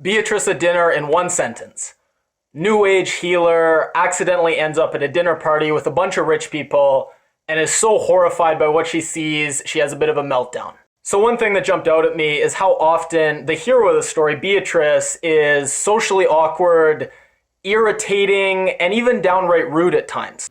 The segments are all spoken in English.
Beatriz at dinner in one sentence. New age healer accidentally ends up at a dinner party with a bunch of rich people and is so horrified by what she sees, she has a bit of a meltdown. So one thing that jumped out at me is how often the hero of the story, Beatriz, is socially awkward, irritating, and even downright rude at times.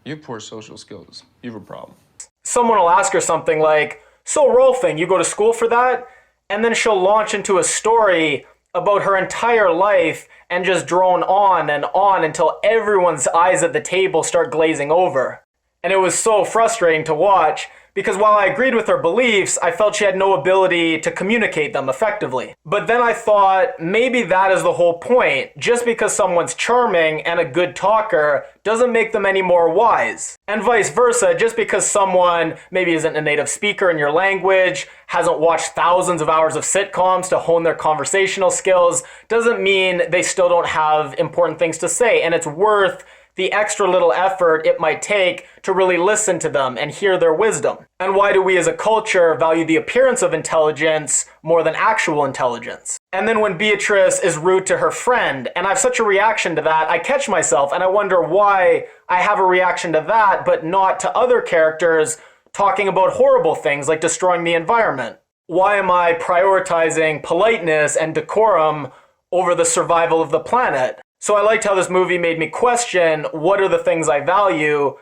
You have poor social skills. You have a problem. Someone will ask her something like, "So Rolfing, you go to school for that?" And then she'll launch into a story about her entire life and just drone on and on until everyone's eyes at the table start glazing over. And it was so frustrating to watch because while I agreed with her beliefs, I felt she had no ability to communicate them effectively. But then I thought maybe that is the whole point. Just because someone's charming and a good talker doesn't make them any more wise. And vice versa, just because someone maybe isn't a native speaker in your language, hasn't watched thousands of hours of sitcoms to hone their conversational skills, doesn't mean they still don't have important things to say. And it's worth the extra little effort it might take to really listen to them and hear their wisdom. And why do we as a culture value the appearance of intelligence more than actual intelligence? And then when Beatriz is rude to her friend, and I have such a reaction to that, I catch myself and I wonder why I have a reaction to that, but not to other characters talking about horrible things like destroying the environment. Why am I prioritizing politeness and decorum over the survival of the planet? So I liked how this movie made me question what are the things I value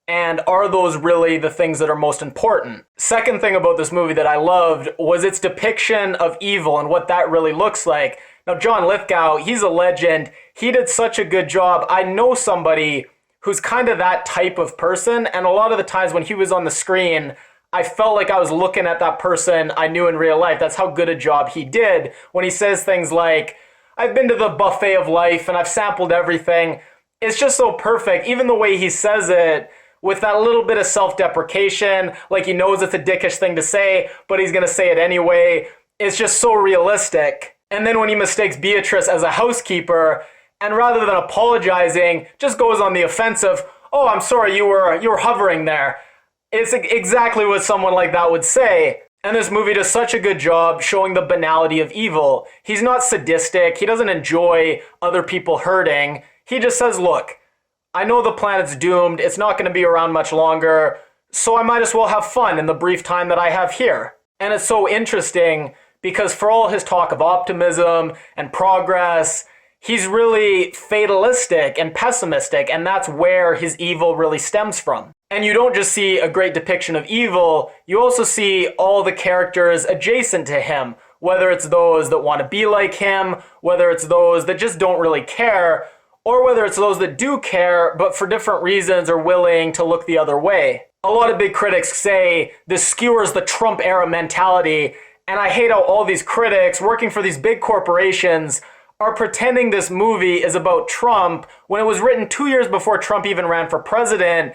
and are those really the things that are most important? Second thing about this movie that I loved was its depiction of evil and what that really looks like. Now John Lithgow, he's a legend. He did such a good job. I know somebody who's kind of that type of person, and a lot of the times when he was on the screen, I felt like I was looking at that person I knew in real life. That's how good a job he did when he says things like, "I've been to the buffet of life and I've sampled everything." It's just so perfect. Even the way he says it with that little bit of self-deprecation, like he knows it's a dickish thing to say, but he's going to say it anyway. It's just so realistic. And then when he mistakes Beatriz as a housekeeper, and rather than apologizing, just goes on the offensive, "Oh, I'm sorry, you were hovering there." It's exactly what someone like that would say. And this movie does such a good job showing the banality of evil. He's not sadistic. He doesn't enjoy other people hurting. He just says, look, I know the planet's doomed. It's not going to be around much longer. So I might as well have fun in the brief time that I have here. And it's so interesting because for all his talk of optimism and progress, he's really fatalistic and pessimistic. And that's where his evil really stems from. And you don't just see a great depiction of evil, you also see all the characters adjacent to him, whether it's those that want to be like him, whether it's those that just don't really care, or whether it's those that do care, but for different reasons are willing to look the other way. A lot of big critics say this skewers the Trump era mentality, and I hate how all these critics working for these big corporations are pretending this movie is about Trump when it was written 2 years before Trump even ran for president,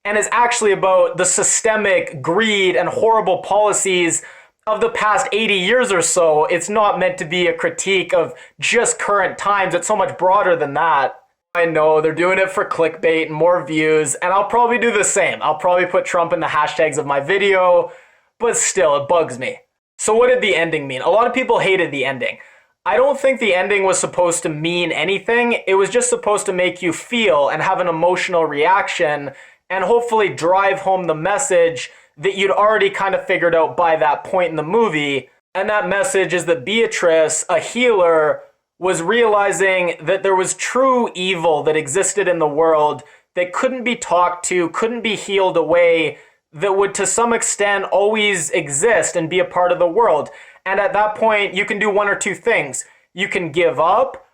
and is actually about the systemic greed and horrible policies of the past 80 years or so. It's not meant to be a critique of just current times. It's so much broader than that. I know they're doing it for clickbait and more views, and I'll probably do the same. I'll probably put Trump in the hashtags of my video, but still, it bugs me. So what did the ending mean? A lot of people hated the ending. I don't think the ending was supposed to mean anything. It was just supposed to make you feel and have an emotional reaction and hopefully drive home the message that you'd already kind of figured out by that point in the movie. And that message is that Beatriz, a healer, was realizing that there was true evil that existed in the world that couldn't be talked to, couldn't be healed away, that would to some extent always exist and be a part of the world. And at that point, you can do one or two things. You can give up,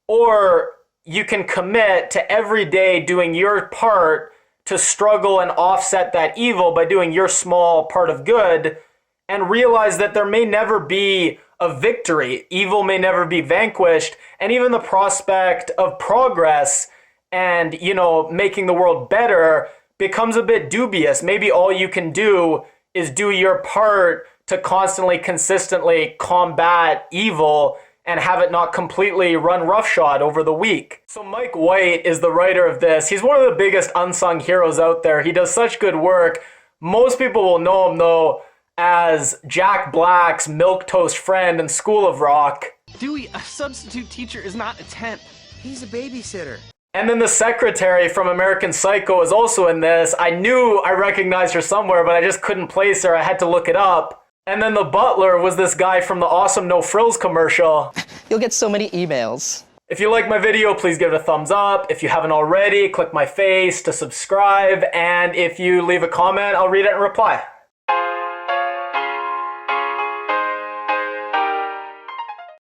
or you can commit to every day doing your part to struggle and offset that evil by doing your small part of good, and realize that there may never be a victory. Evil may never be vanquished, and even the prospect of progress and, making the world better becomes a bit dubious. Maybe all you can do is do your part to constantly, consistently combat evil and have it not completely run roughshod over the week. So Mike White is the writer of this. He's one of the biggest unsung heroes out there. He does such good work. Most people will know him, though, as Jack Black's milquetoast friend in School of Rock. Dewey, a substitute teacher is not a temp. He's a babysitter. And then the secretary from American Psycho is also in this. I knew I recognized her somewhere, but I just couldn't place her. I had to look it up. And then the butler was this guy from the awesome No Frills commercial. You'll get so many emails. If you like my video, please give it a thumbs up. If you haven't already, click my face to subscribe. And if you leave a comment, I'll read it and reply.